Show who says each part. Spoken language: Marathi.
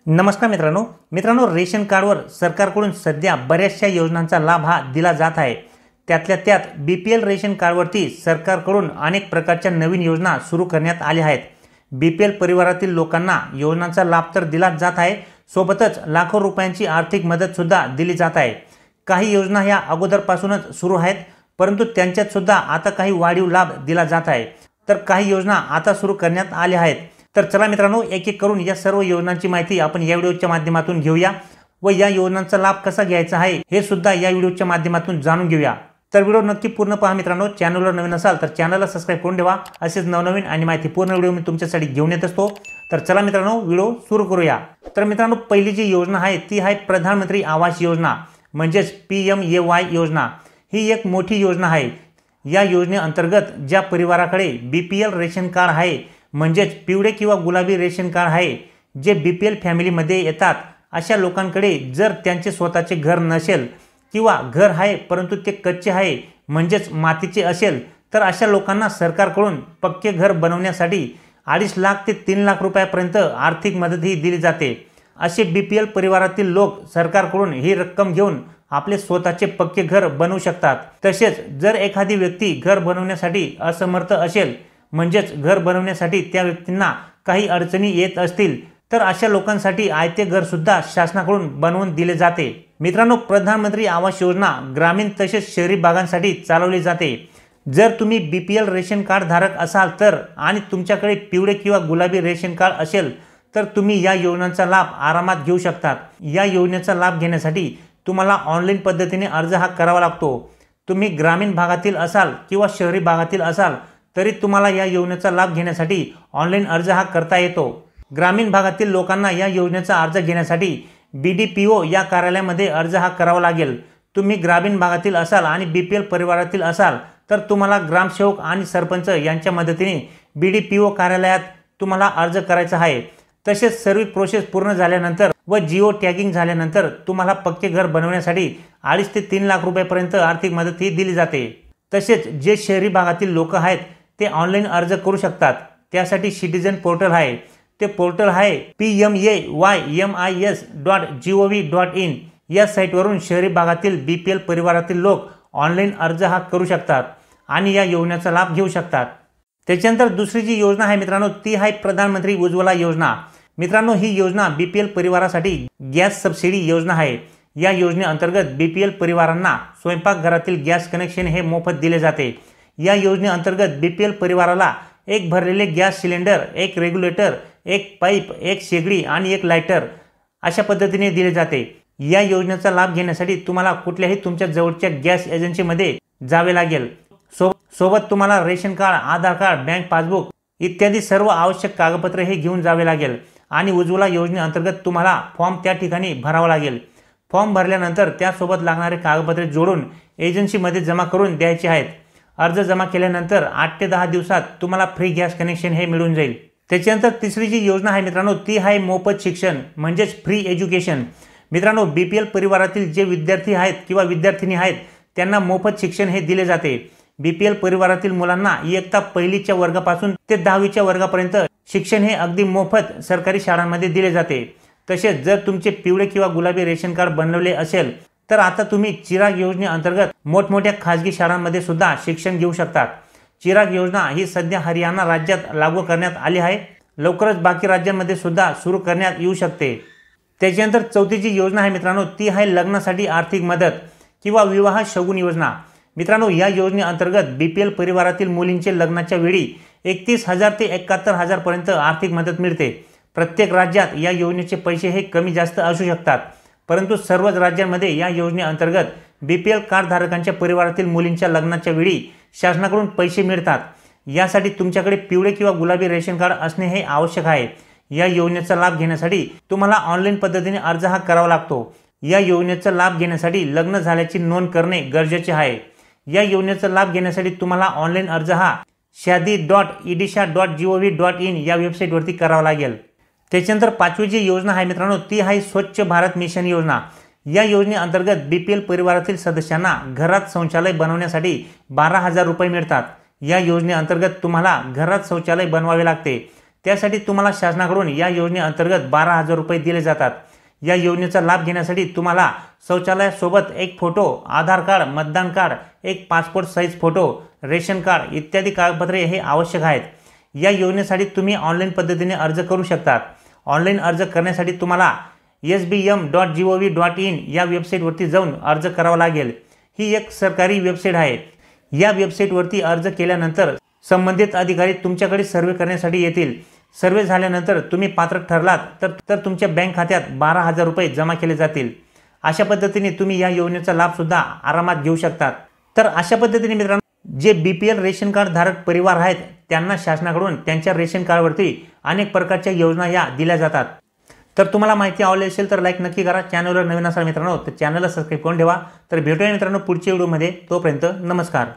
Speaker 1: नमस्कार मित्रांनो रेशन कार्डवर सरकारकडून सध्या बऱ्याचशा योजनांचा लाभ हा दिला जात आहे। त्यातल्या त्यात बीपीएल रेशन कार्डवरती सरकारकडून अनेक प्रकारच्या नवीन योजना सुरू करण्यात आल्या आहेत। बीपीएल परिवारातील लोकांना योजनांचा लाभ तर दिला जात आहे, सोबतच लाखो रुपयांची आर्थिक मदत सुद्धा दिली जात आहे। काही योजना ह्या अगोदरपासूनच सुरू आहेत, परंतु त्यांच्यात सुद्धा आता काही वाढीव लाभ दिला जात आहे, तर काही योजना आता सुरू करण्यात आल्या आहेत। तर चला मित्रांनो, एक एक करून या सर्व योजनांची माहिती आपण या व्हिडिओच्या माध्यमातून घेऊया व या योजनांचा लाभ कसा घ्यायचा आहे हे सुद्धा या व्हिडिओच्या माध्यमातून जाणून घेऊया। तर व्हिडिओ नक्की पूर्ण पहा मित्रांनो। चॅनलवर नवीन असाल तर चॅनलला सबस्क्राइब करून ठेवा। असेच नवनवीन आणि माहिती पूर्ण व्हिडिओ मी तुमच्यासाठी घेऊन येत असतो। तर चला मित्रांनो, व्हिडिओ सुरू करूया। तर मित्रांनो, पहिली जी योजना आहे ती आहे प्रधानमंत्री आवास योजना म्हणजेच PMAY योजना। ही एक मोठी योजना आहे। या योजनेअंतर्गत ज्या परिवाराकडे बीपीएल रेशन कार्ड आहे म्हणजेच पिवळे किंवा गुलाबी रेशन कार्ड आहे, जे बीपीएल फॅमिलीमध्ये येतात, अशा लोकांकडे जर त्यांचे स्वतःचे घर नसेल किंवा घर आहे परंतु ते कच्चे आहे म्हणजेच मातीचे असेल, तर अशा लोकांना सरकारकडून पक्के घर बनवण्यासाठी 2.5 लाख ते 3 लाख रुपयापर्यंत आर्थिक मदतही दिली जाते। असे बीपीएल परिवारातील लोक सरकारकडून ही रक्कम घेऊन आपले स्वतःचे पक्के घर बनवू शकतात। तसेच जर एखादी व्यक्ती घर बनवण्यासाठी असमर्थ असेल म्हणजेच घर बनवण्यासाठी त्या व्यक्तींना काही अडचणी येत असतील, तर अशा लोकांसाठी आयते घर सुद्धा शासनाकडून बनवून दिले जाते। मित्रांनो, प्रधानमंत्री आवास योजना ग्रामीण तसेच शहरी भागांसाठी चालवली जाते। जर तुम्ही बीपीएल रेशन कार्ड धारक असाल तर आणि तुमच्याकडे पिवळे किंवा गुलाबी रेशन कार्ड असेल तर तुम्ही या योजनांचा लाभ आरामात घेऊ शकतात। या योजनेचा लाभ घेण्यासाठी तुम्हाला ऑनलाईन पद्धतीने अर्ज हा करावा लागतो। तुम्ही ग्रामीण भागातील असाल किंवा शहरी भागातील असाल तरी तुम्हाला या योजनेचा लाभ घेण्यासाठी ऑनलाईन अर्ज हा करता येतो। ग्रामीण भागातील लोकांना या योजनेचा अर्ज घेण्यासाठी BDPO या कार्यालयामध्ये अर्ज हा करावा लागेल। तुम्ही ग्रामीण भागातील असाल आणि बीपीएल परिवारातील असाल तर तुम्हाला ग्रामसेवक आणि सरपंच यांच्या मदतीने BDPO कार्यालयात तुम्हाला अर्ज करायचा आहे। तसेच सर्व प्रोसेस पूर्ण झाल्यानंतर व जिओ टॅगिंग झाल्यानंतर तुम्हाला पक्के घर बनवण्यासाठी 2.5 ते 3 लाख रुपयापर्यंत आर्थिक मदत ही दिली जाते। तसेच जे शहरी भागातील लोक आहेत ते ऑनलाईन अर्ज करू शकतात। त्यासाठी सिटीजन पोर्टल आहे, ते पोर्टल आहे PMAYMIS.gov.in। या साईटवरून शहरी भागातील बीपीएल परिवारातील लोक ऑनलाईन अर्ज हा करू शकतात आणि या योजनेचा लाभ घेऊ शकतात। त्याच्यानंतर दुसरी जी योजना आहे मित्रांनो ती आहे प्रधानमंत्री उज्ज्वला योजना। मित्रांनो, ही योजना बीपीएल परिवारासाठी गॅस सबसिडी योजना आहे। या योजनेअंतर्गत बीपीएल परिवारांना स्वयंपाकघरातील गॅस कनेक्शन हे मोफत दिले जाते। या योजनेअंतर्गत बीपीएल परिवाराला एक भरलेले गॅस सिलेंडर, एक रेग्युलेटर, एक पाईप, एक शेगडी आणि एक लायटर अशा पद्धतीने दिले जाते। या योजनेचा लाभ घेण्यासाठी तुम्हाला कुठल्याही तुमच्या जवळच्या गॅस एजन्सीमध्ये जावे लागेल। सोबत तुम्हाला रेशन कार्ड, आधार कार्ड, बँक पासबुक इत्यादी सर्व आवश्यक कागदपत्रे हे घेऊन जावे लागेल आणि उज्ज्वला योजनेअंतर्गत तुम्हाला फॉर्म त्या ठिकाणी भरावा लागेल। फॉर्म भरल्यानंतर त्यासोबत लागणारे कागदपत्रे जोडून एजन्सीमध्ये जमा करून द्यायचे आहेत। अर्ज जमा केल्यानंतर 8 ते 10 दिवसात तुम्हाला फ्री गॅस कनेक्शन हे मिळून जाईल। त्याच्यानंतर तिसरी जी योजना आहे मित्रांनो ती आहे मोफत शिक्षण म्हणजेच फ्री एज्युकेशन। मित्रांनो, बीपीएल परिवारातील जे विद्यार्थी आहेत किंवा विद्यार्थिनी आहेत त्यांना मोफत शिक्षण हे दिले जाते। बीपीएल परिवारातील मुलांना इयत्ता पहिलीच्या वर्गापासून ते 10वीच्या वर्गापर्यंत शिक्षण हे अगदी मोफत सरकारी शाळांमध्ये दिले जाते। तसेच जर तुमचे पिवळे किंवा गुलाबी रेशन कार्ड बनवले असेल तर आता तुम्ही चिराग योजनेअंतर्गत मोठमोठ्या खाजगी शाळांमध्ये सुद्धा शिक्षण घेऊ शकतात। चिराग योजना ही सध्या हरियाणा राज्यात लागू करण्यात आली आहे। लवकरच बाकी राज्यांमध्ये सुद्धा सुरू करण्यात येऊ शकते। त्याच्यानंतर चौथी जी योजना आहे मित्रांनो ती आहे लग्नासाठी आर्थिक मदत किंवा विवाह शगुन योजना। मित्रांनो, या योजनेअंतर्गत बीपीएल परिवारातील मुलींचे लग्नाच्या वेळी 31,000 ते 71,000 पर्यंत आर्थिक मदत मिळते। प्रत्येक राज्यात या योजनेचे पैसे हे कमी जास्त असू शकतात, परंतु सर्वच राज्यांमध्ये या योजनेअंतर्गत बीपीएल कार्ड धारकांच्या परिवारातील मुलींच्या लग्नाच्या वेळी शासनाकडून पैसे मिळतात। यासाठी तुमच्याकडे पिवळे किंवा गुलाबी रेशन कार्ड असणे हे आवश्यक आहे। या योजनेचा लाभ घेण्यासाठी तुम्हाला ऑनलाईन पद्धतीने अर्ज हा करावा लागतो। या योजनेचा लाभ घेण्यासाठी लग्न झाल्याची नोंद करणे गरजेचे आहे। या योजनेचा लाभ घेण्यासाठी तुम्हाला ऑनलाईन अर्ज हा shadi.edisha.gov.in या वेबसाईटवरती करावा लागेल। त्याच्यानंतर पाचवी जी योजना आहे मित्रांनो ती आहे स्वच्छ भारत मिशन योजना। या योजनेअंतर्गत बीपीएल परिवारातील सदस्यांना घरात शौचालय बनवण्यासाठी 12,000 रुपये मिळतात। या योजनेअंतर्गत तुम्हाला घरात शौचालय बनवावे लागते। त्यासाठी तुम्हाला शासनाकडून या योजनेअंतर्गत 12,000 रुपये दिले जातात। या योजनेचा लाभ घेण्यासाठी तुम्हाला शौचालयासोबत एक फोटो, आधार कार्ड, मतदान कार्ड, एक passport size photo, ration card इत्यादी कागदपत्रे हे आवश्यक आहेत। या योजनेसाठी तुम्ही ऑनलाईन पद्धतीने अर्ज करू शकता। ऑनलाईन अर्ज करण्यासाठी तुम्हाला sbm.gov.in या वेबसाईटवरती जाऊन अर्ज करावा लागेल। ही एक सरकारी वेबसाईट आहे। या वेबसाईटवरती अर्ज केल्यानंतर संबंधित अधिकारी तुमच्याकडे सर्वे करण्यासाठी येतील। सर्वे झाल्यानंतर तुम्ही पात्र ठरलात तर तुमच्या बँक खात्यात 12,000 रुपये जमा केले जातील। अशा पद्धतीने तुम्ही या योजनेचा लाभ सुद्धा आरामात घेऊ शकता। तर अशा पद्धतीने मित्रांनो, जे BPL रेशन कार्ड धारक परिवार आहेत त्यांना शासनाकडून त्यांच्या रेशन कार्डवरती अनेक प्रकारच्या योजना या दिल्या जातात। तर तुम्हाला माहिती आवडली असेल तर लाईक नक्की करा। चॅनलवर नवीन असाल मित्रांनो तर चॅनलला सबस्क्राईब करून ठेवा। तर भेटूया मित्रांनो पुढच्या व्हिडिओमध्ये। तोपर्यंत नमस्कार।